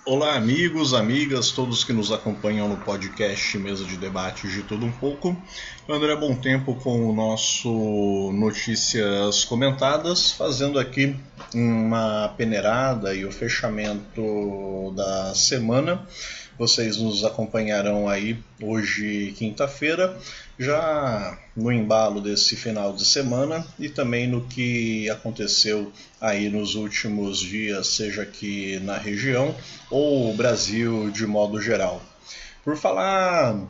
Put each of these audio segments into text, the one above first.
Olá, amigos, amigas, todos que nos acompanham no podcast Mesa de Debates de Tudo Um Pouco. André Bom Tempo com o nosso Notícias Comentadas, fazendo aqui uma peneirada e o fechamento da semana. Vocês nos acompanharão aí hoje, quinta-feira, já no embalo desse final de semana e também no que aconteceu aí nos últimos dias, seja aqui na região ou o Brasil de modo geral. Por falar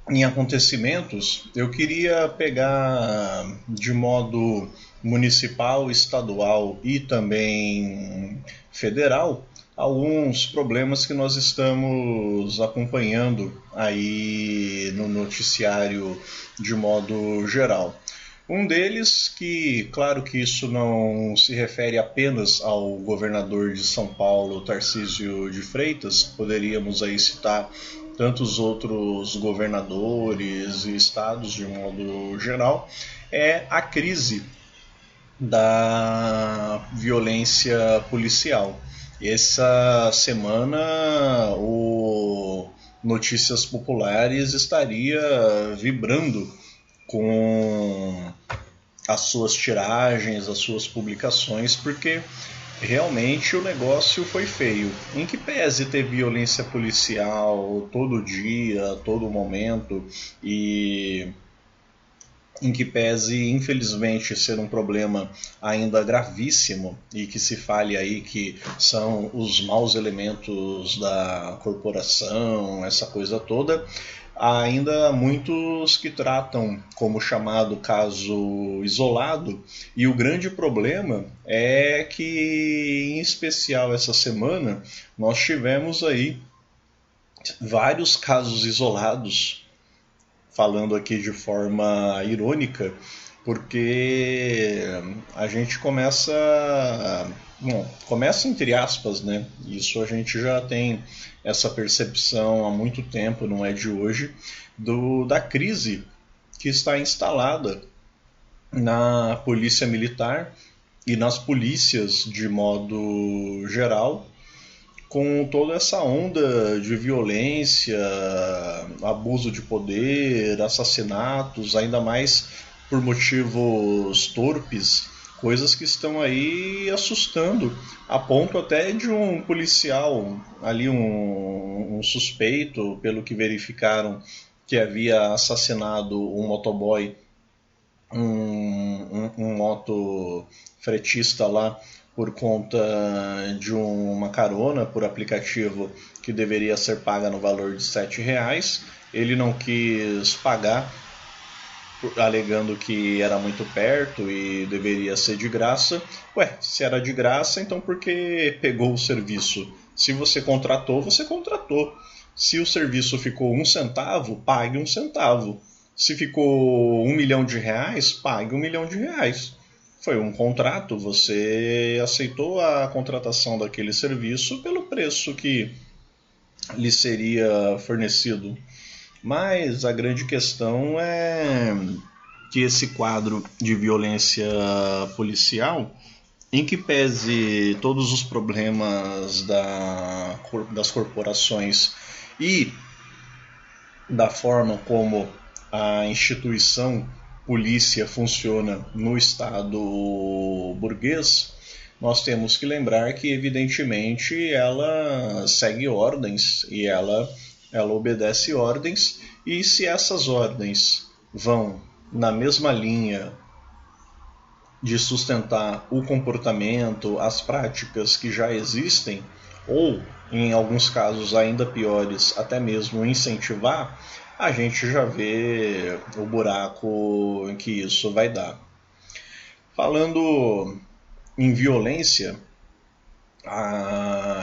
em acontecimentos, eu queria pegar de modo municipal, estadual e também federal alguns problemas que nós estamos acompanhando aí no noticiário de modo geral. Um deles, que claro que isso não se refere apenas ao governador de São Paulo, Tarcísio de Freitas, poderíamos aí citar tantos outros governadores e estados de modo geral, é a crise da violência policial. Essa semana o Notícias Populares estaria vibrando com as suas tiragens, as suas publicações, porque realmente o negócio foi feio. Em que pese ter violência policial todo dia, todo momento, e em que pese, infelizmente, ser um problema ainda gravíssimo e que se fale aí que são os maus elementos da corporação, essa coisa toda, há ainda muitos que tratam como chamado caso isolado, e o grande problema é que, em especial essa semana, nós tivemos aí vários casos isolados, falando aqui de forma irônica, porque a gente começa entre aspas, né? Isso a gente já tem essa percepção há muito tempo, não é de hoje, da crise que está instalada na polícia militar e nas polícias de modo geral, com toda essa onda de violência, abuso de poder, assassinatos, ainda mais por motivos torpes, coisas que estão aí assustando, a ponto até de um policial, ali um suspeito, pelo que verificaram, que havia assassinado um motoboy, um motofretista lá, por conta de uma carona por aplicativo que deveria ser paga no valor de R$ 7. Ele não quis pagar, alegando que era muito perto e deveria ser de graça. Ué, se era de graça, então por que pegou o serviço? Se você contratou, você contratou. Se o serviço ficou 1 centavo, pague 1 centavo. Se ficou R$ 1 milhão, pague R$ 1 milhão. Foi um contrato, você aceitou a contratação daquele serviço pelo preço que lhe seria fornecido. Mas a grande questão é que esse quadro de violência policial, em que pese todos os problemas das corporações e da forma como a instituição polícia funciona no Estado burguês, nós temos que lembrar que, evidentemente, ela segue ordens e ela obedece ordens, e se essas ordens vão na mesma linha de sustentar o comportamento, as práticas que já existem, ou, em alguns casos ainda piores, até mesmo incentivar, a gente já vê o buraco em que isso vai dar. Falando em violência,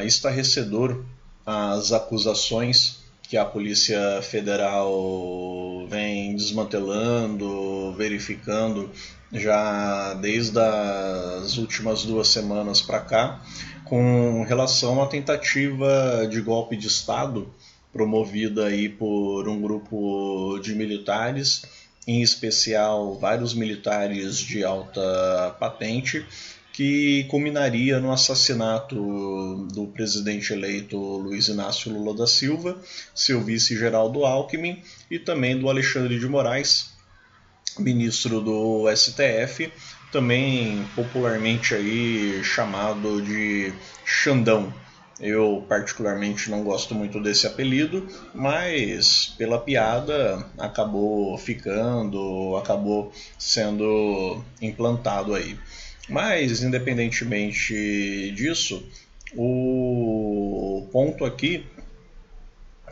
estarrecedor as acusações que a Polícia Federal vem desmantelando, verificando já desde as últimas 2 semanas para cá, com relação à tentativa de golpe de Estado promovida aí por um grupo de militares, em especial vários militares de alta patente, que culminaria no assassinato do presidente eleito Luiz Inácio Lula da Silva, seu vice Geraldo Alckmin e também do Alexandre de Moraes, ministro do STF, também popularmente aí chamado de Xandão. Eu particularmente não gosto muito desse apelido, mas pela piada acabou ficando, acabou sendo implantado aí. Mas independentemente disso, o ponto aqui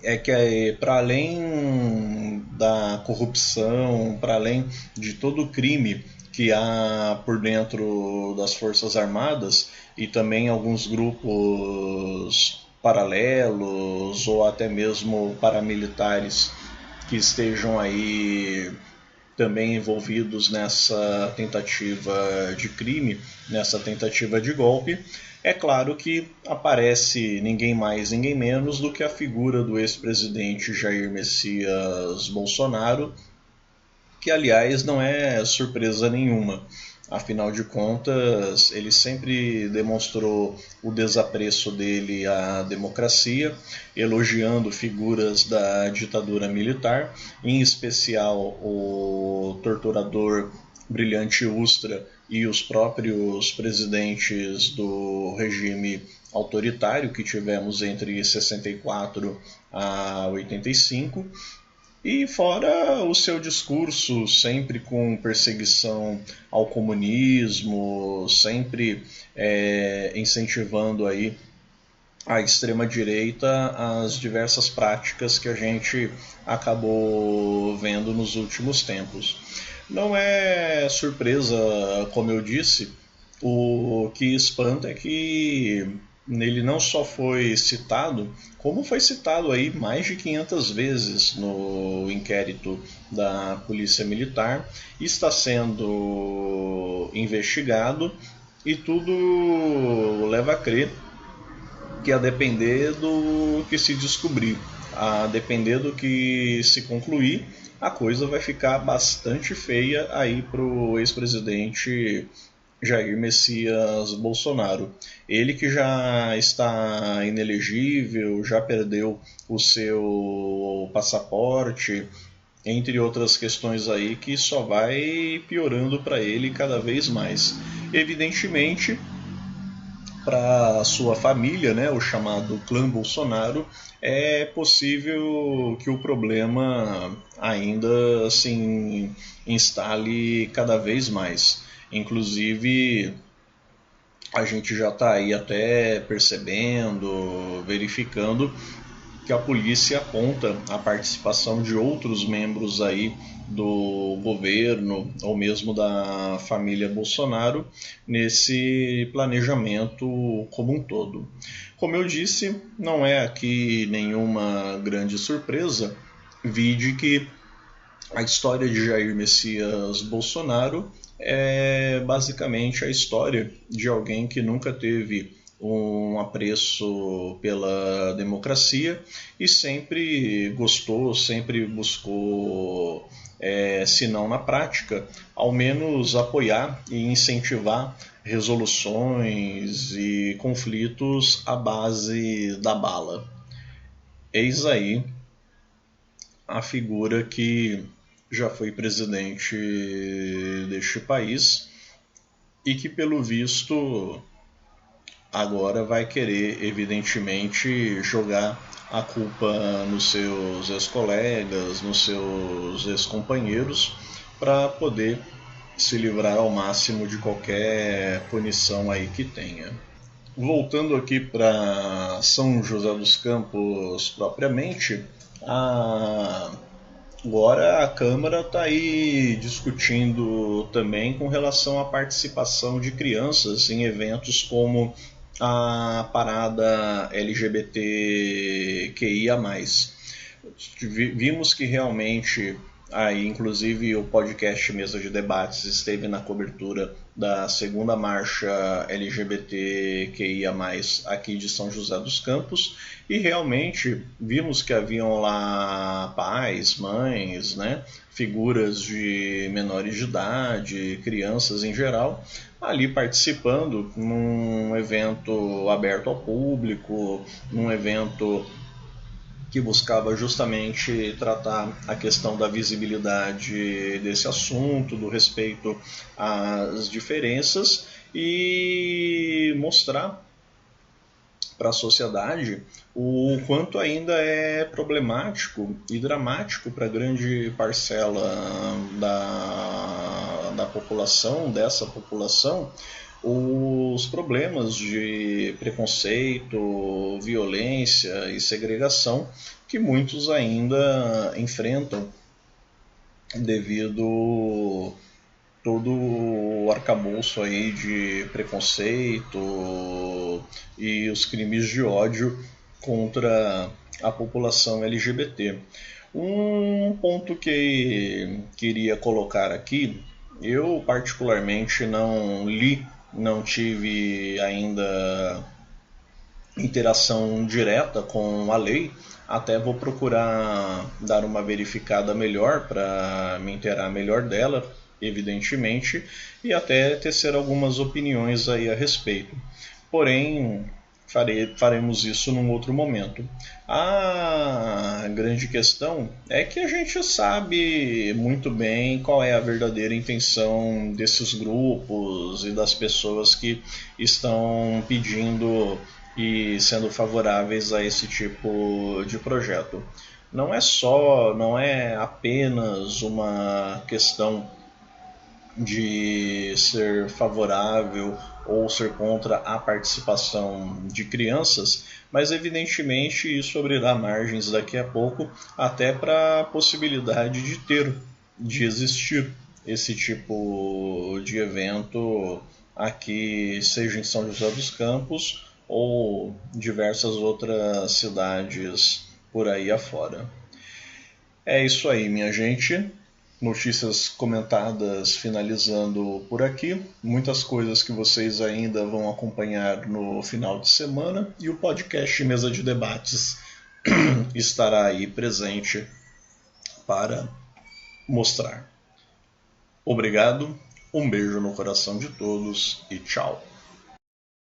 é que para além da corrupção, para além de todo o crime que há por dentro das Forças Armadas e também alguns grupos paralelos ou até mesmo paramilitares que estejam aí também envolvidos nessa tentativa de crime, nessa tentativa de golpe, é claro que aparece ninguém mais, ninguém menos do que a figura do ex-presidente Jair Messias Bolsonaro, que aliás não é surpresa nenhuma. Afinal de contas, ele sempre demonstrou o desapreço dele à democracia, elogiando figuras da ditadura militar, em especial o torturador Brilhante Ustra e os próprios presidentes do regime autoritário que tivemos entre 64 a 85. E fora o seu discurso sempre com perseguição ao comunismo, sempre incentivando aí a extrema-direita às diversas práticas que a gente acabou vendo nos últimos tempos. Não é surpresa, como eu disse, o que espanta é que ele não só foi citado, como foi citado aí mais de 500 vezes no inquérito da Polícia Militar, está sendo investigado e tudo leva a crer que a depender do que se descobrir, a depender do que se concluir, a coisa vai ficar bastante feia aí para o ex-presidente Jair Messias Bolsonaro. Ele que já está inelegível, já perdeu o seu passaporte, entre outras questões aí que só vai piorando para ele cada vez mais. Evidentemente, para sua família, né, o chamado clã Bolsonaro, é possível que o problema ainda se instale cada vez mais. Inclusive, a gente já está aí até percebendo, verificando que a polícia aponta a participação de outros membros aí do governo ou mesmo da família Bolsonaro nesse planejamento como um todo. Como eu disse, não é aqui nenhuma grande surpresa, vide que a história de Jair Messias Bolsonaro é basicamente a história de alguém que nunca teve um apreço pela democracia e sempre gostou, sempre buscou, se não na prática, ao menos apoiar e incentivar resoluções e conflitos à base da bala. Eis aí a figura que já foi presidente deste país e que, pelo visto, agora vai querer, evidentemente, jogar a culpa nos seus ex-colegas, nos seus ex-companheiros, para poder se livrar ao máximo de qualquer punição aí que tenha. Voltando aqui para São José dos Campos propriamente, agora a Câmara está aí discutindo também com relação à participação de crianças em eventos como a parada LGBTQIA+. Vimos que realmente, aí, inclusive o podcast Mesa de Debates esteve na cobertura da segunda marcha LGBTQIA+, aqui de São José dos Campos, e realmente vimos que haviam lá pais, mães, né, figuras de menores de idade, crianças em geral, ali participando num evento aberto ao público, num evento que buscava justamente tratar a questão da visibilidade desse assunto, do respeito às diferenças e mostrar para a sociedade o quanto ainda é problemático e dramático para grande parcela da população, dessa população, os problemas de preconceito, violência e segregação que muitos ainda enfrentam devido todo o arcabouço aí de preconceito e os crimes de ódio contra a população LGBT. Um ponto que queria colocar aqui, eu particularmente não li, não tive ainda interação direta com a lei, até vou procurar dar uma verificada melhor para me inteirar melhor dela, evidentemente, e até tecer algumas opiniões aí a respeito. Porém, faremos isso num outro momento. A grande questão é que a gente sabe muito bem qual é a verdadeira intenção desses grupos e das pessoas que estão pedindo e sendo favoráveis a esse tipo de projeto. Não é apenas uma questão de ser favorável ou ser contra a participação de crianças, mas evidentemente isso abrirá margens daqui a pouco até para a possibilidade de existir esse tipo de evento aqui, seja em São José dos Campos ou diversas outras cidades por aí afora. É isso aí, minha gente. Notícias comentadas finalizando por aqui. Muitas coisas que vocês ainda vão acompanhar no final de semana. E o podcast Mesa de Debates estará aí presente para mostrar. Obrigado, um beijo no coração de todos e tchau.